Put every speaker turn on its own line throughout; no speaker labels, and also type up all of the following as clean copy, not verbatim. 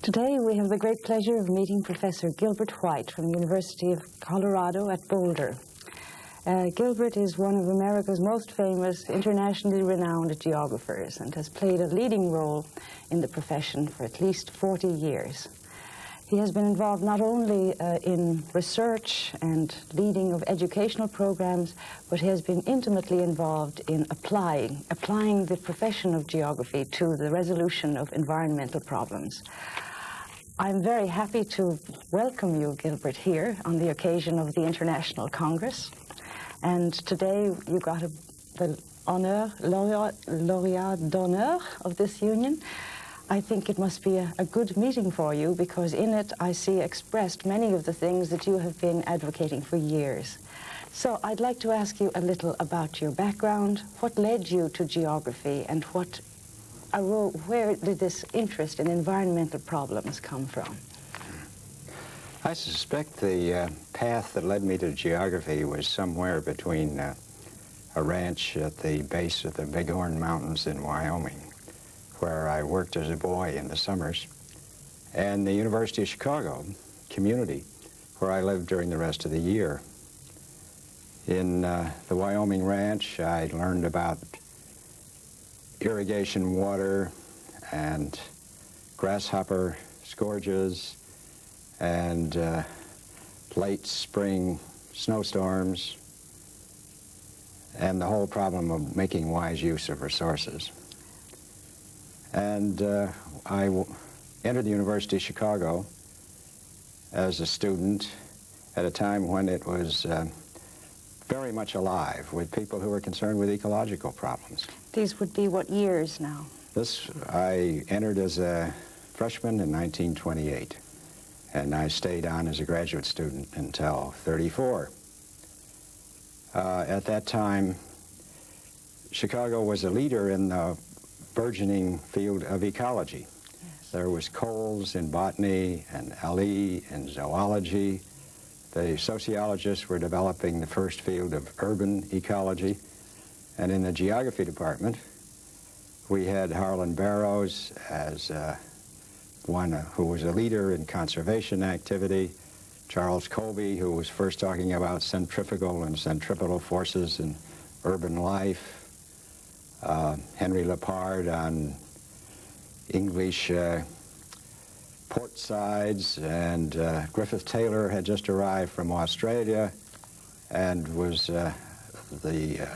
Today we have the great pleasure of meeting Professor Gilbert White from the University of Colorado at Boulder. Gilbert is one of America's most famous, internationally renowned geographers and has played a leading role in the profession for at least 40 years. He has been involved not only in research and leading of educational programs, but he has been intimately involved in applying the profession of geography to the resolution of environmental problems. I'm very happy to welcome you, Gilbert, here on the occasion of the International Congress. And today you got the Laureat d'honneur of this union. I think it must be a good meeting for you, because in it I see expressed many of the things that you have been advocating for years. So I'd like to ask you a little about your background, what led you to geography, and where did this interest in environmental problems come from?
I suspect the path that led me to geography was somewhere between a ranch at the base of the Bighorn Mountains in Wyoming, where I worked as a boy in the summers, and the University of Chicago community, where I lived during the rest of the year. In the Wyoming ranch, I learned about irrigation water and grasshopper scourges and late spring snowstorms and the whole problem of making wise use of resources. And I entered the University of Chicago as a student at a time when it was very much alive with people who were concerned with ecological problems.
These would be what years now?
I entered as a freshman in 1928, and I stayed on as a graduate student until 34. At that time, Chicago was a leader in the burgeoning field of ecology.
Yes.
There was Coles in botany and Ali in zoology. The sociologists were developing the first field of urban ecology. And in the geography department, we had Harlan Barrows as one who was a leader in conservation activity, Charles Colby, who was first talking about centrifugal and centripetal forces in urban life, Henry Lepard on English port sides, and Griffith Taylor had just arrived from Australia and was the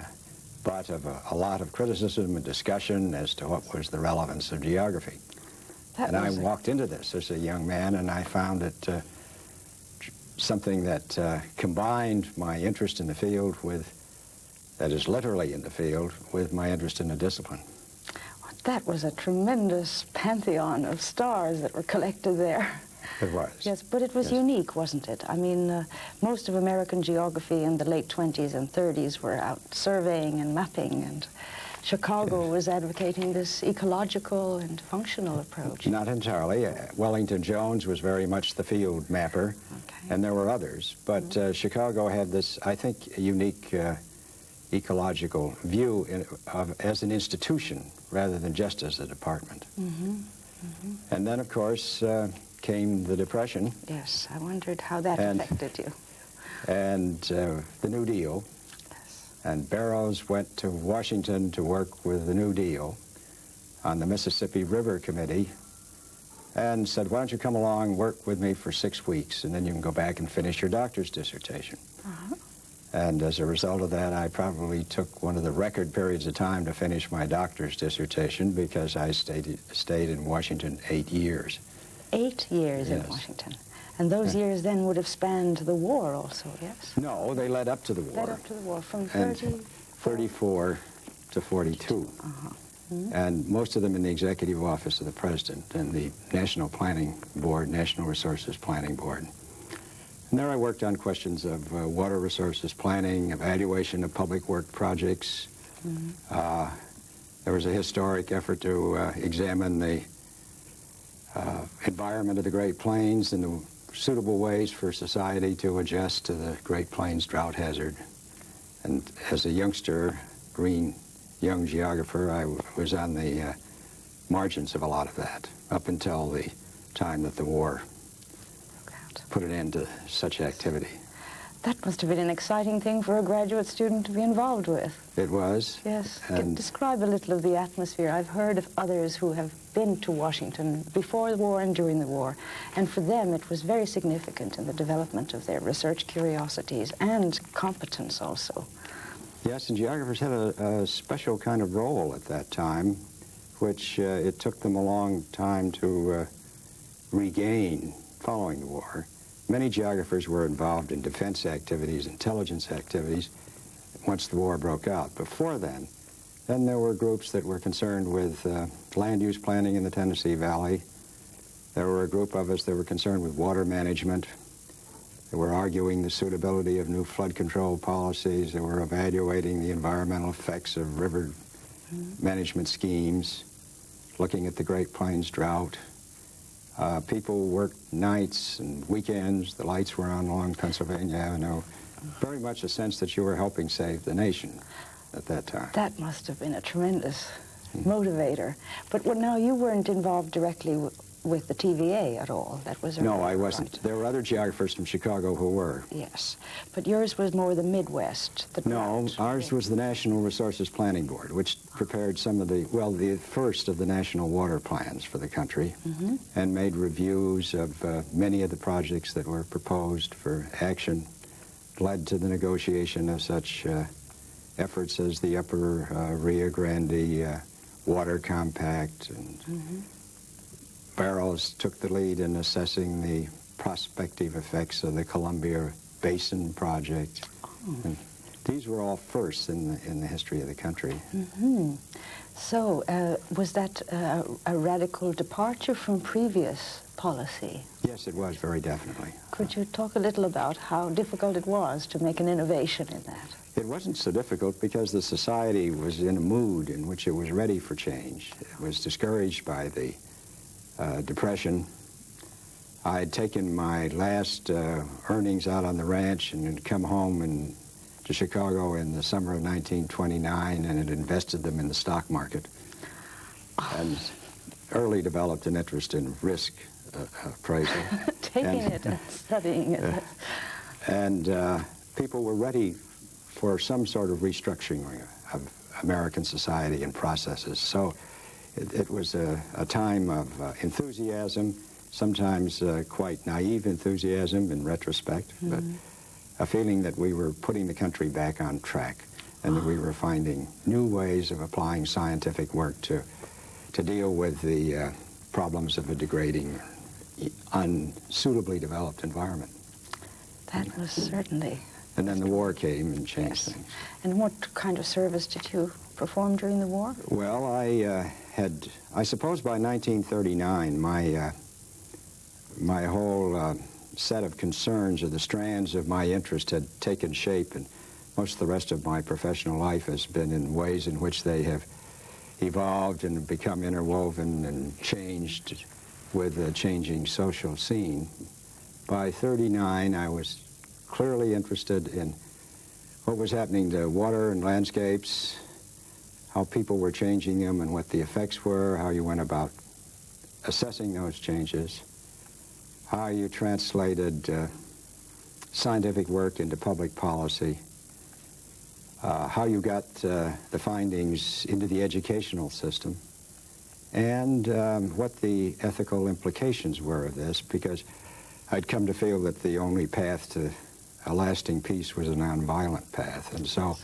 butt of a lot of criticism and discussion as to what was the relevance of geography. And I walked into this as a young man, and I found it something that combined my interest in the field with, that is literally in the field, with my interest in the discipline.
That was a tremendous pantheon of stars that were collected there.
It was.
Yes, but it was unique, wasn't it? I mean, most of American geography in the late 20s and 30s were out surveying and mapping, and Chicago was advocating this ecological and functional approach.
Not entirely. Wellington Jones was very much the field mapper, and there were others. But Chicago had this, I think, unique ecological view as an institution rather than just as a department. And then, of course, came the Depression.
Yes, I wondered how that affected you.
And the New Deal.
Yes.
And Barrows went to Washington to work with the New Deal on the Mississippi River Committee and said, why don't you come along, work with me for 6 weeks, and then you can go back and finish your doctor's dissertation. And as a result of that, I probably took one of the record periods of time to finish my doctor's dissertation, because I stayed in Washington 8 years. 8
years in Washington. And those years then would have spanned the war also, yes?
No, they led up to the war.
Led up to the war from
34 to 42. And most of them in the executive office of the president and the National Planning Board, National Resources Planning Board. And there I worked on questions of water resources planning, evaluation of public work projects. There was a historic effort to examine the environment of the Great Plains and the suitable ways for society to adjust to the Great Plains drought hazard. And as a youngster, green young geographer, I was on the margins of a lot of that, up until the time that the war
God.
put an end to such activity.
That must have been an exciting thing for a graduate student to be involved with.
It was.
Yes.
And
Describe a little of the atmosphere. I've heard of others who have been to Washington before the war and during the war, and for them it was very significant in the development of their research curiosities and competence also.
yes, and geographers had a special kind of role at that time, which it took them a long time to regain following the war. Many geographers were involved in defense activities, intelligence activities, once the war broke out. Before then there were groups that were concerned with land use planning in the Tennessee Valley. There were a group of us that were concerned with water management. They were arguing the suitability of new flood control policies. They were evaluating the environmental effects of river management schemes, looking at the Great Plains drought. People worked nights and weekends. The lights were on along Pennsylvania Avenue. Very much a sense that you were helping save the nation at that time.
That must have been a tremendous motivator. But now you weren't involved directly with the TVA at all. That was
No, I wasn't. There were other geographers from Chicago who were.
Yes, but yours was more the Midwest.
No, ours was the National Resources Planning Board, which prepared some of the first of the national water plans for the country, and made reviews of many of the projects that were proposed for action, led to the negotiation of such efforts as the Upper Rio Grande Water Compact, and Barrows took the lead in assessing the prospective effects of the Columbia Basin Project. And these were all firsts in the history of the country.
So was that a radical departure from previous policy?
Yes, it was, very definitely.
Could you talk a little about how difficult it was to make an innovation in that?
It wasn't so difficult because the society was in a mood in which it was ready for change. It was discouraged by the Depression. I had taken my last earnings out on the ranch and had come home to Chicago in the summer of 1929 and had invested them in the stock market, and early developed an interest in risk appraisal.
Taking it and studying it.
And people were ready for some sort of restructuring of American society and processes. So it was a time of enthusiasm, sometimes quite naive enthusiasm in retrospect, but a feeling that we were putting the country back on track and that we were finding new ways of applying scientific work to deal with the problems of a degrading, unsuitably developed environment.
That was certainly...
And then the war came and changed things.
And what kind of service did you perform during the war?
Well, I suppose by 1939, my whole set of concerns, or the strands of my interest, had taken shape, and most of the rest of my professional life has been in ways in which they have evolved and become interwoven and changed with the changing social scene. By 1939, I was clearly interested in what was happening to water and landscapes, how people were changing them and what the effects were, how you went about assessing those changes, how you translated scientific work into public policy, how you got the findings into the educational system, and what the ethical implications were of this, because I'd come to feel that the only path to a lasting peace was a nonviolent path. And so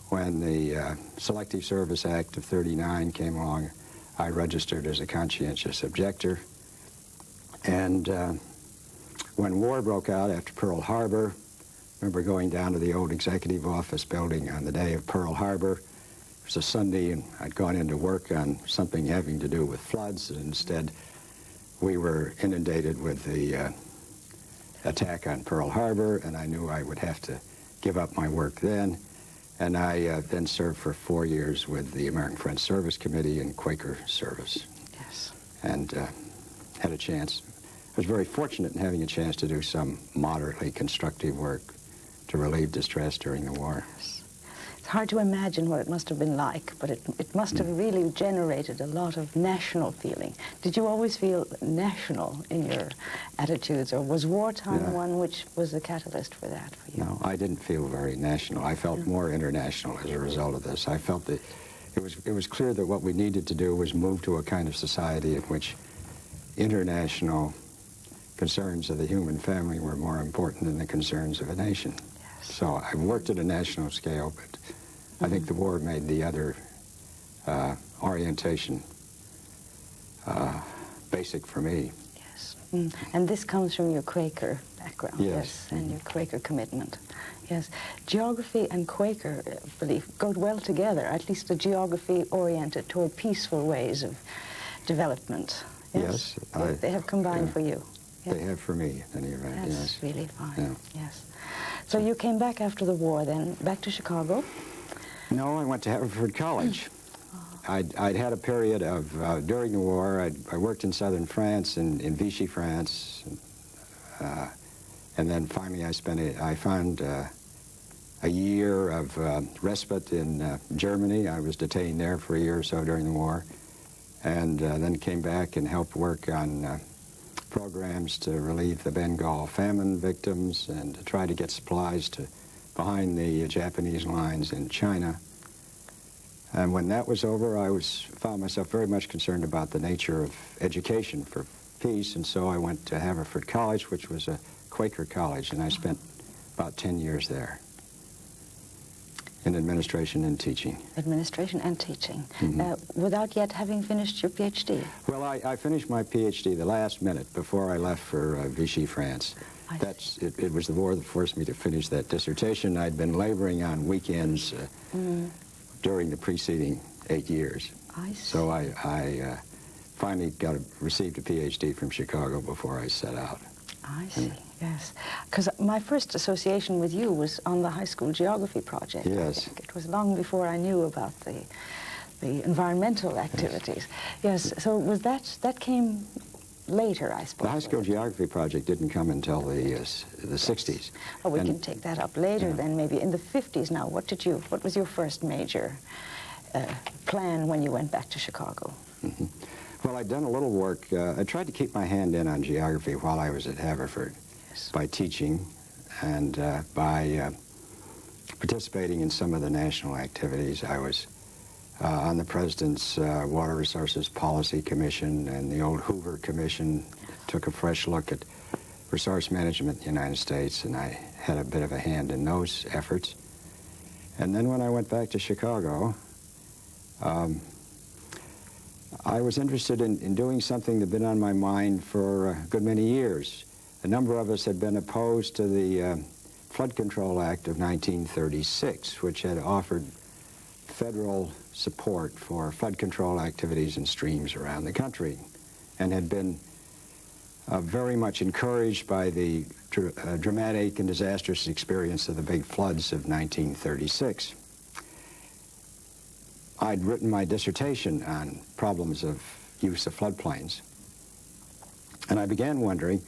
when the Selective Service Act of '39 came along, I registered as a conscientious objector. And when war broke out after Pearl Harbor, I remember going down to the old executive office building on the day of Pearl Harbor. It was a Sunday, and I'd gone into work on something having to do with floods, and instead we were inundated with the attack on Pearl Harbor, and I knew I would have to give up my work then. And I then served for 4 years with the American Friends Service Committee in Quaker service.
Yes.
And had a chance. I was very fortunate in having a chance to do some moderately constructive work to relieve distress during the war.
Yes. hard to imagine what it must have been like, but it must have really generated a lot of national feeling. Did you always feel national in your attitudes, or was wartime one which was the catalyst for that for you?
No, I didn't feel very national. I felt more international as a result of this. I felt that it was clear that what we needed to do was move to a kind of society in which international concerns of the human family were more important than the concerns of a nation. Yes. So I worked at a national scale, but I think the war made the other orientation basic for me.
Yes. And this comes from your Quaker background.
Yes.
And your Quaker commitment. Yes. Geography and Quaker belief go well together, at least the geography oriented toward peaceful ways of development.
Yes.
They have combined for you. Yes.
They have for me, in any event,
That's
yes.
really fine.
Yeah.
Yes. So you came back after the war then, back to Chicago?
No, I went to Haverford College. I'd had a period of, during the war, I worked in southern France, in Vichy, France, and then finally I found a year of respite in Germany. I was detained there for a year or so during the war, and then came back and helped work on programs to relieve the Bengal famine victims and to try to get supplies to behind the Japanese lines in China. And when that was over, I found myself very much concerned about the nature of education for peace, and so I went to Haverford College, which was a Quaker college, and I spent about 10 years there in administration and teaching.
Administration and teaching, without yet having finished your PhD?
Well, I finished my PhD the last minute before I left for Vichy, France. It was the war that forced me to finish that dissertation. I'd been laboring on weekends during the preceding 8 years.
I see.
So I finally received a PhD from Chicago before I set out.
I see, yes. Because my first association with you was on the high school geography project.
Yes.
I think. It was long before I knew about the environmental activities. Yes, so was that came later, I suppose.
The high school geography project didn't come until the 60s.
Oh, we can take that up later then, maybe in the 50s now. What was your first major plan when you went back to Chicago?
Well, I'd done a little work. I tried to keep my hand in on geography while I was at Haverford by teaching and by participating in some of the national activities. I was on the President's Water Resources Policy Commission, and the old Hoover Commission took a fresh look at resource management in the United States, and I had a bit of a hand in those efforts. And then when I went back to Chicago, I was interested in doing something that had been on my mind for a good many years. A number of us had been opposed to the Flood Control Act of 1936, which had offered federal support for flood control activities in streams around the country, and had been very much encouraged by the dramatic and disastrous experience of the big floods of 1936. I'd written my dissertation on problems of use of floodplains, and I began wondering,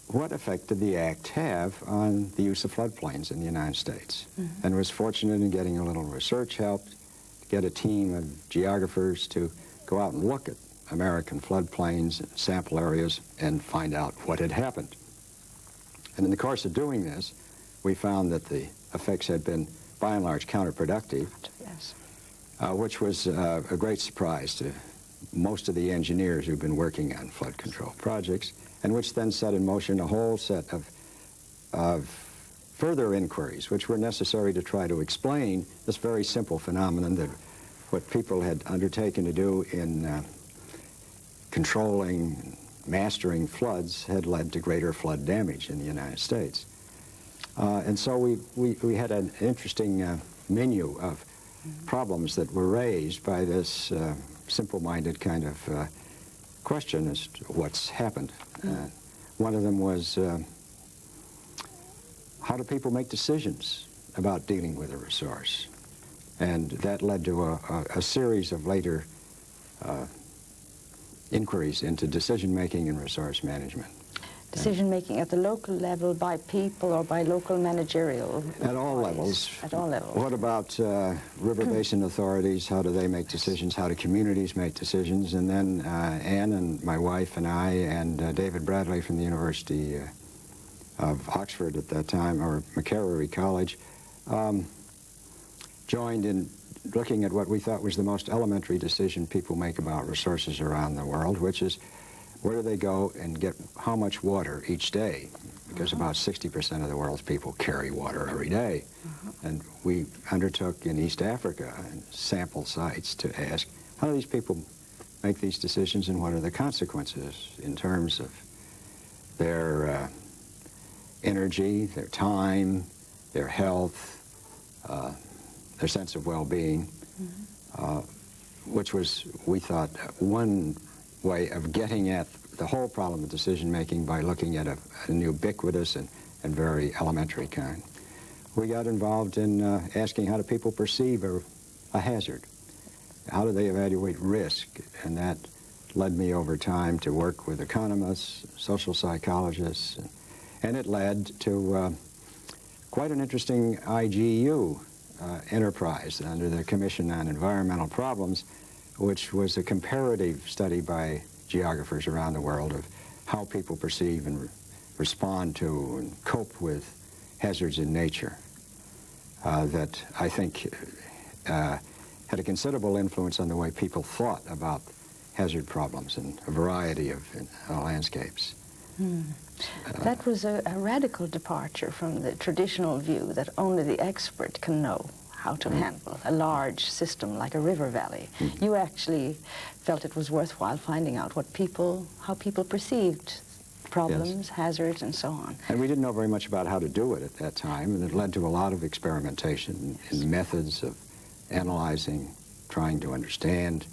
what effect did the Act have on the use of floodplains in the United States? And was fortunate in getting a little research help to get a team of geographers to go out and look at American floodplains and sample areas and find out what had happened. And in the course of doing this, we found that the effects had been, by and large, counterproductive, which was a great surprise to most of the engineers who've been working on flood control projects, and which then set in motion a whole set of further inquiries which were necessary to try to explain this very simple phenomenon, that what people had undertaken to do in controlling, mastering floods had led to greater flood damage in the United States. And so we had an interesting menu of problems that were raised by this simple-minded kind of question as to what's happened. One of them was, how do people make decisions about dealing with a resource? And that led to a series of later inquiries into decision-making and resource management.
decision-making at the local level by people or by local managerial?
At all levels.
At all levels.
What about river basin authorities? How do they make decisions? How do communities make decisions? And then Anne and my wife and I and David Bradley from the University of Oxford at that time, or Haverford College, joined in looking at what we thought was the most elementary decision people make about resources around the world, which is where do they go and get how much water each day? Because about 60% of the world's people carry water every day. And we undertook in East Africa sample sites to ask, how do these people make these decisions and what are the consequences in terms of their energy, their time, their health, their sense of well-being, which was, we thought, one way of getting at the whole problem of decision-making by looking at an ubiquitous and very elementary kind. We got involved in asking how do people perceive a hazard? How do they evaluate risk? And that led me over time to work with economists, social psychologists, and it led to quite an interesting IGU enterprise under the Commission on Environmental Problems, which was a comparative study by geographers around the world of how people perceive and respond to and cope with hazards in nature that I think had a considerable influence on the way people thought about hazard problems in a variety of landscapes.
That was a radical departure from the traditional view that only the expert can know how to handle a large system like a river valley. You actually felt it was worthwhile finding out how people perceived problems, hazards, and so on.
And we didn't know very much about how to do it at that time, and it led to a lot of experimentation in methods of analyzing, trying to understand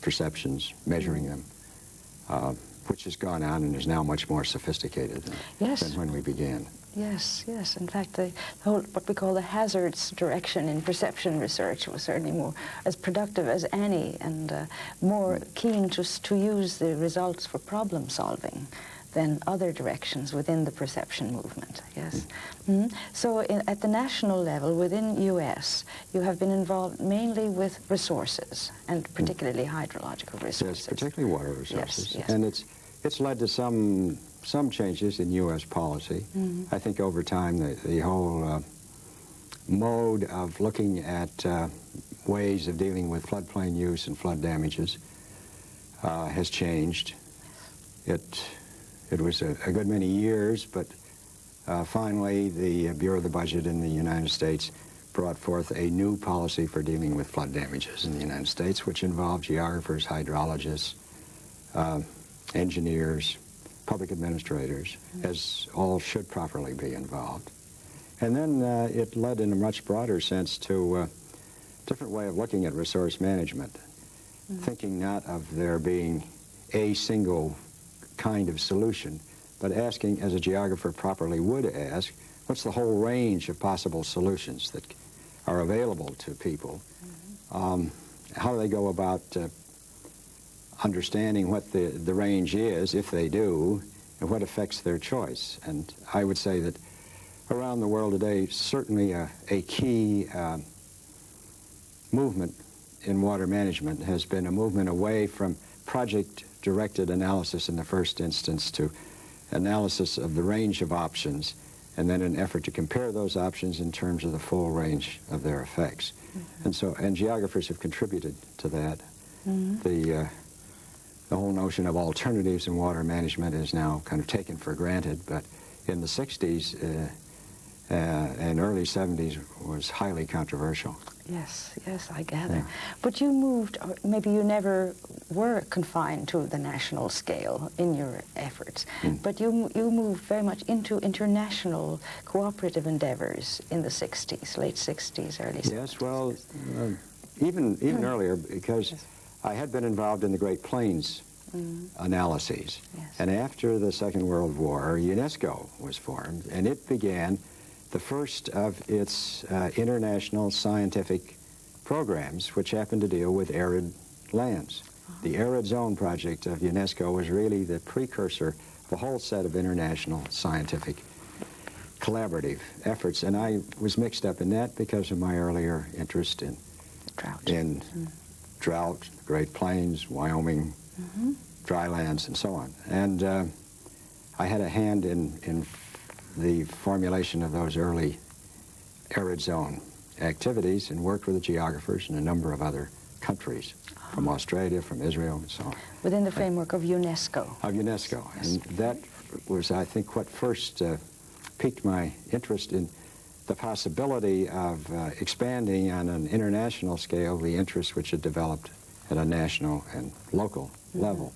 perceptions, measuring them, which has gone on and is now much more sophisticated than when we began.
Yes, yes. In fact, the whole, what we call the hazards direction in perception research was certainly more as productive as any and more keen to use the results for problem solving than other directions within the perception movement, yes. So at the national level, within U.S., you have been involved mainly with resources, and particularly hydrological resources.
Yes, particularly water resources.
Yes, yes.
And it's led to some changes in U.S. policy. I think over time the whole mode of looking at ways of dealing with floodplain use and flood damages has changed. It was a good many years, but finally the Bureau of the Budget in the United States brought forth a new policy for dealing with flood damages in the United States, which involved geographers, hydrologists, engineers, public administrators, as all should properly be involved. And then it led in a much broader sense to a different way of looking at resource management, thinking not of there being a single kind of solution, but asking, as a geographer properly would ask, what's the whole range of possible solutions that are available to people? How do they go about understanding what the range is, if they do, and what affects their choice? And I would say that around the world today, certainly a key movement in water management has been a movement away from project-directed analysis in the first instance to analysis of the range of options, and then an effort to compare those options in terms of the full range of their effects. And geographers have contributed to that. The whole notion of alternatives in water management is now kind of taken for granted, but in the 60s and early 70s was highly controversial.
Yes, yes, I gather. But you moved, or maybe you never were confined to the national scale in your efforts, but you moved very much into international cooperative endeavors in the 60s, late 60s, early 70s.
Yes, well, even earlier, because I had been involved in the Great Plains analyses. And after the Second World War, UNESCO was formed, and it began the first of its international scientific programs, which happened to deal with arid lands. The Arid Zone project of UNESCO was really the precursor a whole set of international scientific collaborative efforts, and I was mixed up in that because of my earlier interest in drought, Great Plains, Wyoming, drylands, and so on. And I had a hand in the formulation of those early arid zone activities and worked with the geographers in a number of other countries, from Australia, from Israel, and so on.
Within the framework of UNESCO.
Of UNESCO.
Yes.
And that was, I think, what first piqued my interest in the possibility of expanding on an international scale the interests which had developed at a national and local level.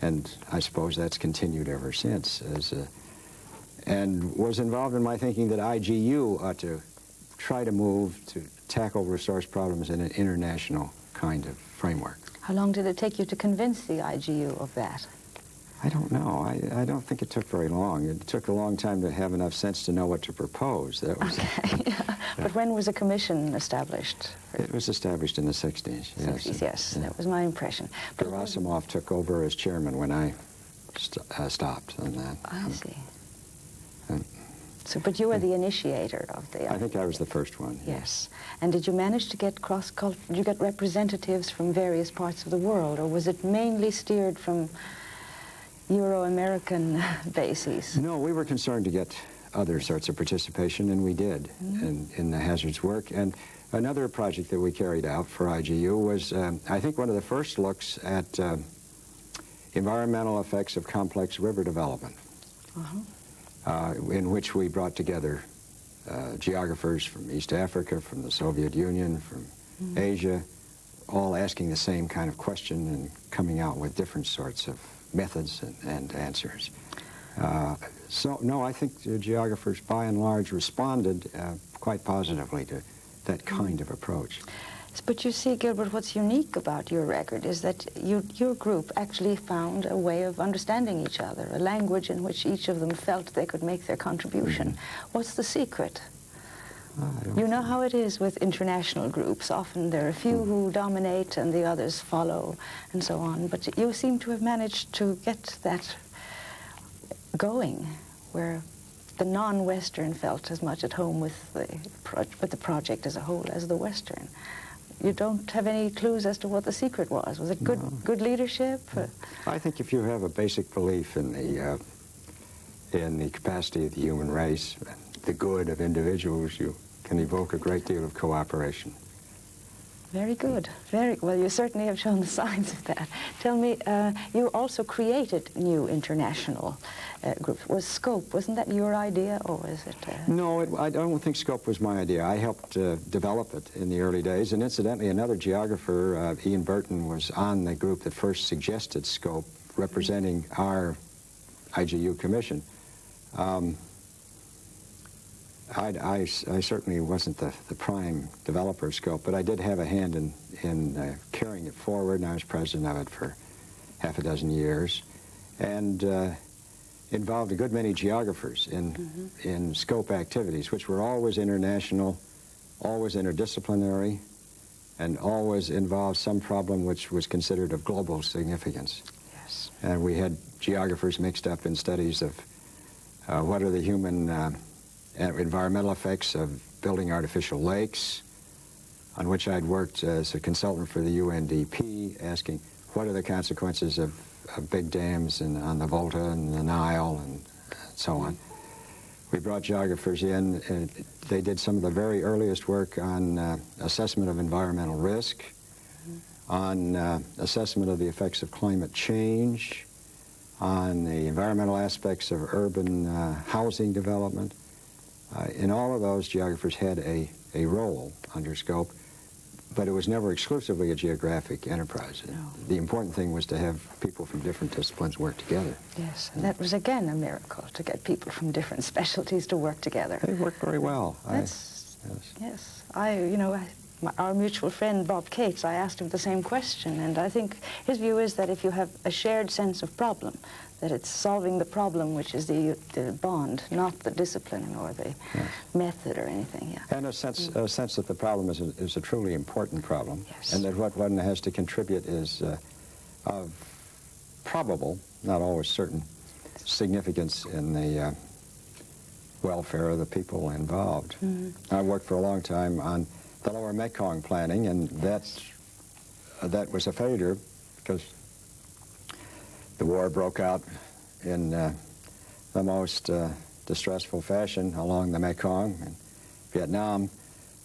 And I suppose that's continued ever since. And was involved in my thinking that IGU ought to try to move to tackle resource problems in an international kind of framework.
How long did it take you to convince the IGU of that?
I don't know. I don't think it took very long. It took a long time to have enough sense to know what to propose. That was
Okay. But when was a commission established?
It was established in the 60s.
60s, yes. That was my impression. But
Gerasimov took over as chairman when I stopped on that.
I see. So, but you were the initiator of the...
I think I was the first one.
Yes. And did you manage to get did you get representatives from various parts of the world, or was it mainly steered from Euro-American bases?
No, we were concerned to get other sorts of participation, and we did in the hazards work. And another project that we carried out for IGU was, I think, one of the first looks at environmental effects of complex river development. In which we brought together geographers from East Africa, from the Soviet Union, from Asia, all asking the same kind of question and coming out with different sorts of methods and answers. So, no, I think the geographers, by and large, responded quite positively to that kind of approach.
But you see, Gilbert, what's unique about your record is that your group actually found a way of understanding each other, a language in which each of them felt they could make their contribution. What's the secret? You know how it is with international groups. Often there are a few who dominate and the others follow and so on. But you seem to have managed to get that going, where the non-Western felt as much at home with the project as a whole as the Western. You don't have any clues as to what the secret was. Was it good leadership?
I think if you have a basic belief in the capacity of the human race, the good of individuals, you can evoke a great deal of cooperation.
Very good. Very well. You certainly have shown the signs of that. Tell me, you also created new international groups. Was SCOPE, wasn't that your idea, or was it?
No, I don't think SCOPE was my idea. I helped develop it in the early days, and incidentally, another geographer, Ian Burton, was on the group that first suggested SCOPE, representing our IGU commission. I certainly wasn't the prime developer of SCOPE, but I did have a hand in carrying it forward, and I was president of it for half a dozen years, and involved a good many geographers in SCOPE activities, which were always international, always interdisciplinary, and always involved some problem which was considered of global significance.
Yes.
And we had geographers mixed up in studies of what are the human environmental effects of building artificial lakes, on which I'd worked as a consultant for the UNDP, asking what are the consequences of big dams on the Volta and the Nile and so on. We brought geographers in, and they did some of the very earliest work on assessment of environmental risk, on assessment of the effects of climate change, on the environmental aspects of urban housing development. In all of those, geographers had a role under SCOPE, but it was never exclusively a geographic enterprise. No. The important thing was to have people from different disciplines work together.
Yes, and that was again a miracle, to get people from different specialties to work together.
They worked very well.
Yes. Our mutual friend Bob Cates, I asked him the same question, and I think his view is that if you have a shared sense of problem, that it's solving the problem which is the bond, not the discipline or the method or anything. Yeah.
And a sense that the problem is a truly important problem, and that what one has to contribute is of probable, not always certain, significance in the welfare of the people involved. I worked for a long time on the lower Mekong planning, and that was a failure because the war broke out in the most distressful fashion along the Mekong and Vietnam.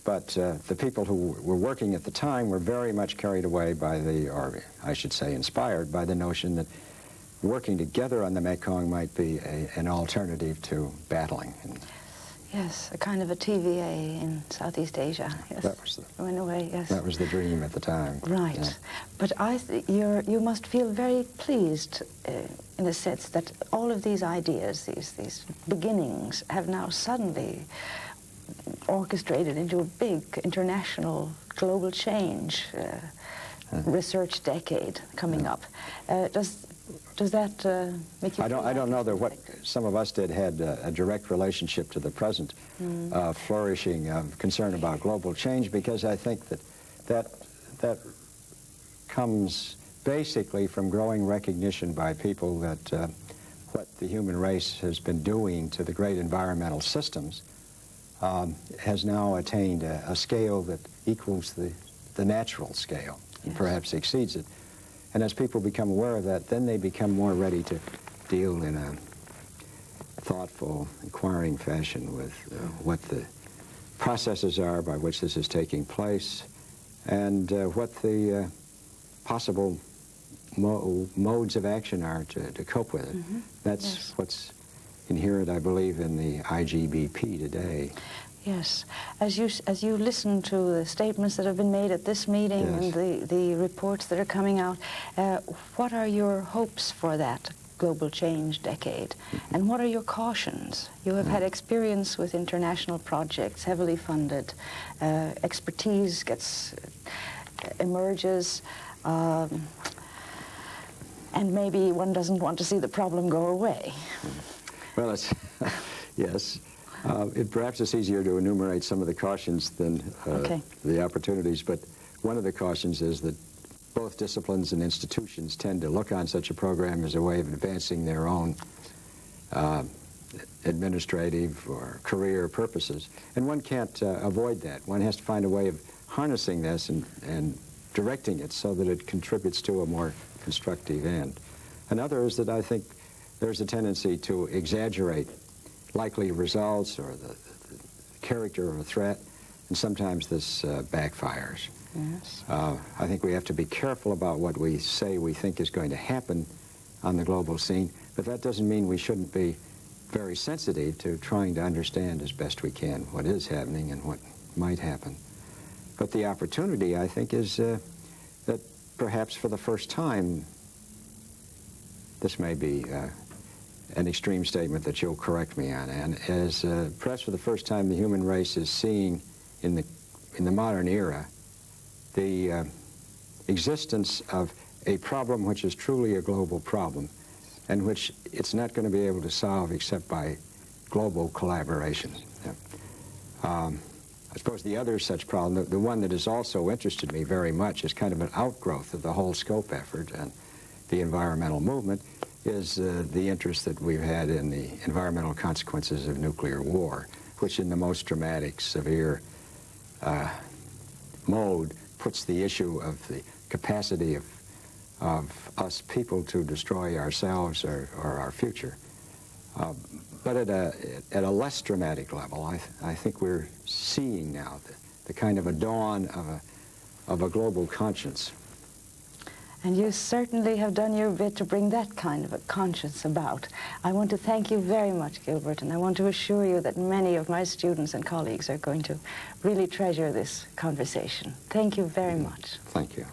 But the people who were working at the time were very much carried away by or I should say inspired by the notion that working together on the Mekong might be an alternative to battling.
Yes, a kind of a TVA in Southeast Asia. Yes.
That was
in a way, yes.
That was the dream at the time.
Right.
Yeah.
But you must feel very pleased in the sense that all of these ideas, these beginnings, have now suddenly orchestrated into a big international global change research decade coming up. Does that make you?
I don't know that what some of us did had a direct relationship to the present flourishing of concern about global change, because I think that comes basically from growing recognition by people that what the human race has been doing to the great environmental systems has now attained a scale that equals the natural scale, and perhaps exceeds it. And as people become aware of that, then they become more ready to deal in a thoughtful, inquiring fashion with what the processes are by which this is taking place, and what the possible modes of action are to cope with it. That's what's inherent, I believe, in the IGBP today.
Yes. As you listen to the statements that have been made at this meeting and the reports that are coming out, what are your hopes for that global change decade? And what are your cautions? You have had experience with international projects, heavily funded. Expertise emerges, and maybe one doesn't want to see the problem go away.
Well, it's, yes. Perhaps it's easier to enumerate some of the cautions than the opportunities, but one of the cautions is that both disciplines and institutions tend to look on such a program as a way of advancing their own administrative or career purposes. And one can't avoid that. One has to find a way of harnessing this and directing it so that it contributes to a more constructive end. Another is that I think there's a tendency to exaggerate likely results or the character of a threat, and sometimes this backfires.
Yes.
I think we have to be careful about what we say we think is going to happen on the global scene, but that doesn't mean we shouldn't be very sensitive to trying to understand as best we can what is happening and what might happen. But the opportunity, I think, is that perhaps for the first time, this may be an extreme statement that you'll correct me on, and as perhaps for the first time the human race is seeing in the modern era the existence of a problem which is truly a global problem, and which it's not going to be able to solve except by global collaboration. I suppose the other such problem, the one that has also interested me very much, is kind of an outgrowth of the whole scope effort and the environmental movement, is the interest that we've had in the environmental consequences of nuclear war, which in the most dramatic, severe mode puts the issue of the capacity of us people to destroy ourselves or our future. But at a less dramatic level, I think we're seeing now the kind of a dawn of a global conscience.
And you certainly have done your bit to bring that kind of a conscience about. I want to thank you very much, Gilbert, and I want to assure you that many of my students and colleagues are going to really treasure this conversation. Thank you very much.
Thank you.